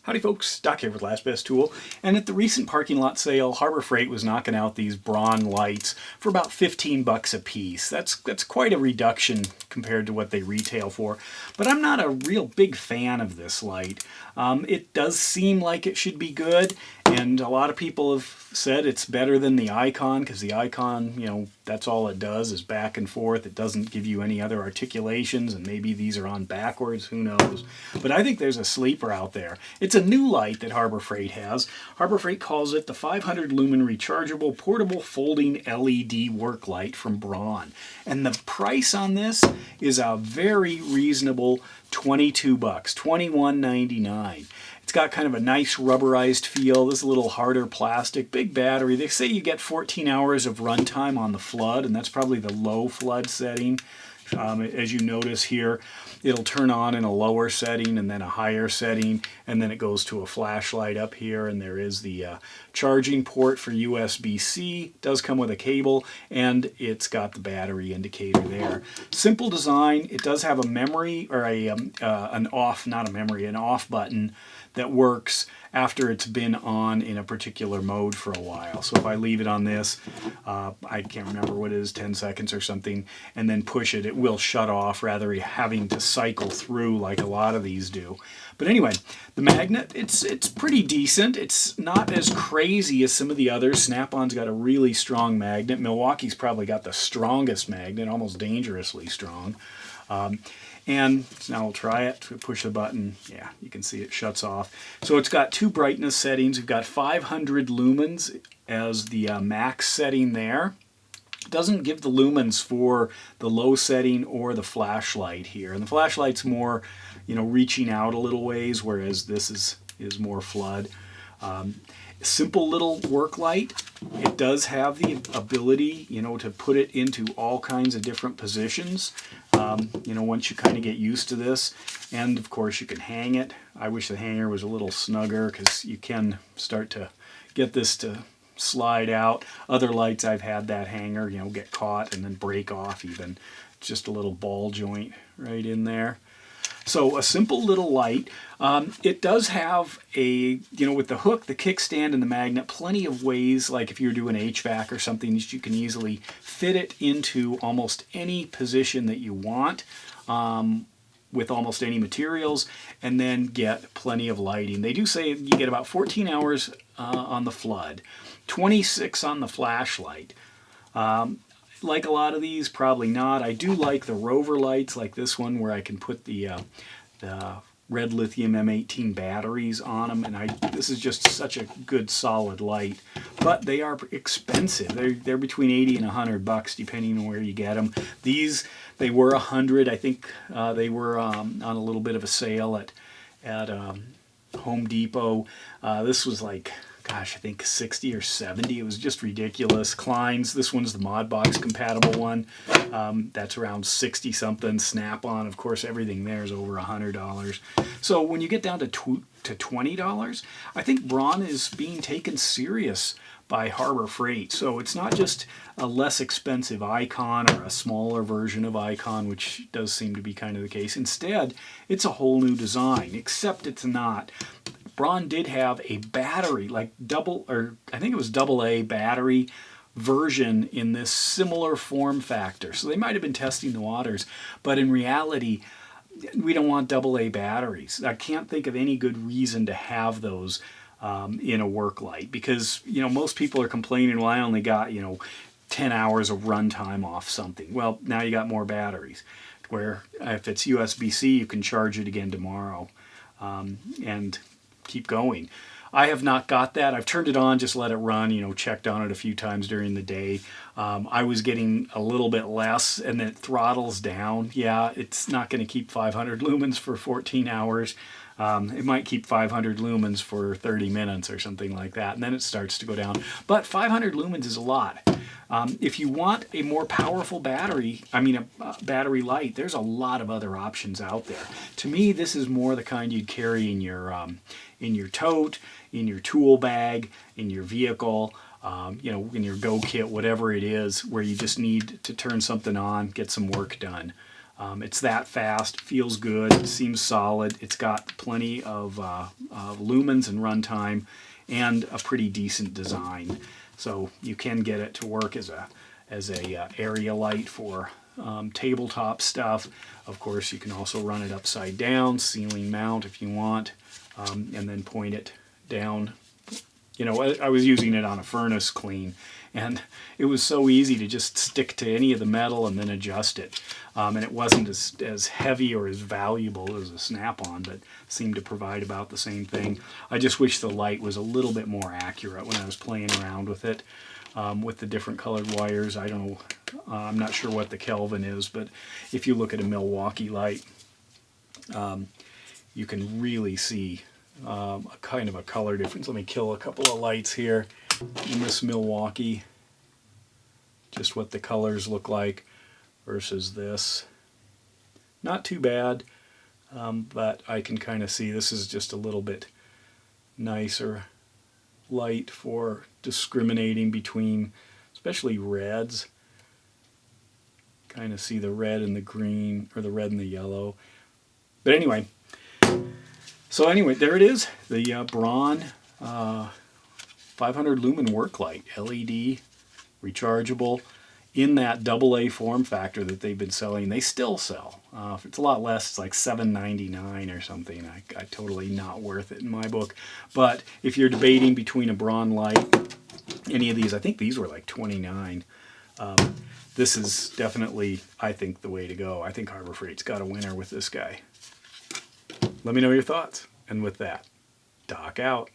Howdy folks, Doc here with Last Best Tool, and at the recent parking lot sale, Harbor Freight was knocking out these BRAUN lights for about 15 bucks a piece. That's quite a reduction compared to what they retail for, but I'm not a real big fan of this light. It does seem like it should be good, and a lot of people have said it's better than the Icon, because the Icon, you know, that's all it does is back and forth. It doesn't give you any other articulations, and maybe these are on backwards, who knows. But I think there's a sleeper out there. It's a new light that Harbor Freight has. Harbor Freight calls it the 500 lumen rechargeable portable folding LED work light from BRAUN. And the price on this is a very reasonable 22 bucks, $21.99. It's got kind of a nice rubberized feel. This is a little harder plastic, big battery. They say you get 14 hours of runtime on the flood, and that's probably the low flood setting. As you notice here, it'll turn on in a lower setting and then a higher setting, and then it goes to a flashlight up here, and there is the charging port for USB-C. It does come with a cable, and it's got the battery indicator there. Simple design. It does have a memory, or an off button that works after it's been on in a particular mode for a while. So if I leave it on this, I can't remember what it is, 10 seconds or something, and then push it, it will shut off rather than having to cycle through like a lot of these do. But anyway, the magnet, it's pretty decent. It's not as crazy as some of the others. Snap-on's got a really strong magnet. Milwaukee's probably got the strongest magnet, almost dangerously strong. And now I'll try it. Push the button. Yeah, you can see it shuts off. So it's got two brightness settings. We've got 500 lumens as the max setting there. It doesn't give the lumens for the low setting or the flashlight here. And the flashlight's more, you know, reaching out a little ways, whereas this is more flood. Simple little work light. It does have the ability, you know, to put it into all kinds of different positions. You know, once you kind of get used to this, and of course you can hang it. I wish the hanger was a little snugger, because you can start to get this to slide out. Other lights I've had that hanger, you know, get caught and then break off even. Just a little ball joint right in there. So a simple little light. It does have a, you know, with the hook, the kickstand, and the magnet, plenty of ways, like if you're doing HVAC or something, that you can easily fit it into almost any position that you want with almost any materials, and then get plenty of lighting. They do say you get about 14 hours on the flood, 26 on the flashlight. Like a lot of these, probably not. I do like the rover lights, like this one, where I can put the red lithium M18 batteries on them, and this is just such a good solid light. But they are expensive. They're between 80 and 100 bucks depending on where you get them. These, they were 100. I think they were on a little bit of a sale at Home Depot. This was like, gosh, I think 60 or 70. It was just ridiculous. Klein's, this one's the Modbox compatible one. That's around 60 something. Snap-on, of course, everything there is over $100. So when you get down to $20, I think BRAUN is being taken serious by Harbor Freight. So it's not just a less expensive Icon or a smaller version of Icon, which does seem to be kind of the case. Instead, it's a whole new design, except it's not. BRAUN did have a battery, like I think it was AA battery version in this similar form factor. So they might have been testing the waters, but in reality, we don't want AA batteries. I can't think of any good reason to have those in a work light, because, you know, most people are complaining, well, I only got, you know, 10 hours of runtime off something. Well, now you got more batteries, where if it's USB-C, you can charge it again tomorrow. And keep going. I have not got that. I've turned it on, just let it run, you know, checked on it a few times during the day. I was getting a little bit less, and then it throttles down. Yeah, it's not going to keep 500 lumens for 14 hours. It might keep 500 lumens for 30 minutes or something like that, and then it starts to go down. But 500 lumens is a lot. If you want a more powerful battery, a battery light, there's a lot of other options out there. To me, this is more the kind you'd carry in your tote, in your tool bag, in your vehicle, you know, in your go kit, whatever it is, where you just need to turn something on, get some work done. It's that fast, feels good, seems solid. It's got plenty of lumens and runtime, and a pretty decent design. So you can get it to work as a area light for tabletop stuff. Of course, you can also run it upside down, ceiling mount if you want, and then point it down. You know, I was using it on a furnace clean, and it was so easy to just stick to any of the metal and then adjust it. And it wasn't as heavy or as valuable as a snap-on, but seemed to provide about the same thing. I just wish the light was a little bit more accurate when I was playing around with it, with the different colored wires. I don't know, I'm not sure what the Kelvin is, but if you look at a Milwaukee light, you can really see a kind of a color difference. Let me kill a couple of lights here in this Milwaukee, just what the colors look like versus this. Not too bad, but I can kind of see this is just a little bit nicer light for discriminating between especially reds. Kind of see the red and the green, or the red and the yellow. But anyway, so anyway, there it is, the BRAUN 500 lumen work light, LED, rechargeable, in that AA form factor that they've been selling. They still sell. If it's a lot less, it's like $7.99 or something. I totally not worth it in my book. But if you're debating between a BRAUN light, any of these, I think these were like $29. This is definitely, I think, the way to go. I think Harbor Freight's got a winner with this guy. Let me know your thoughts. And with that, Doc out.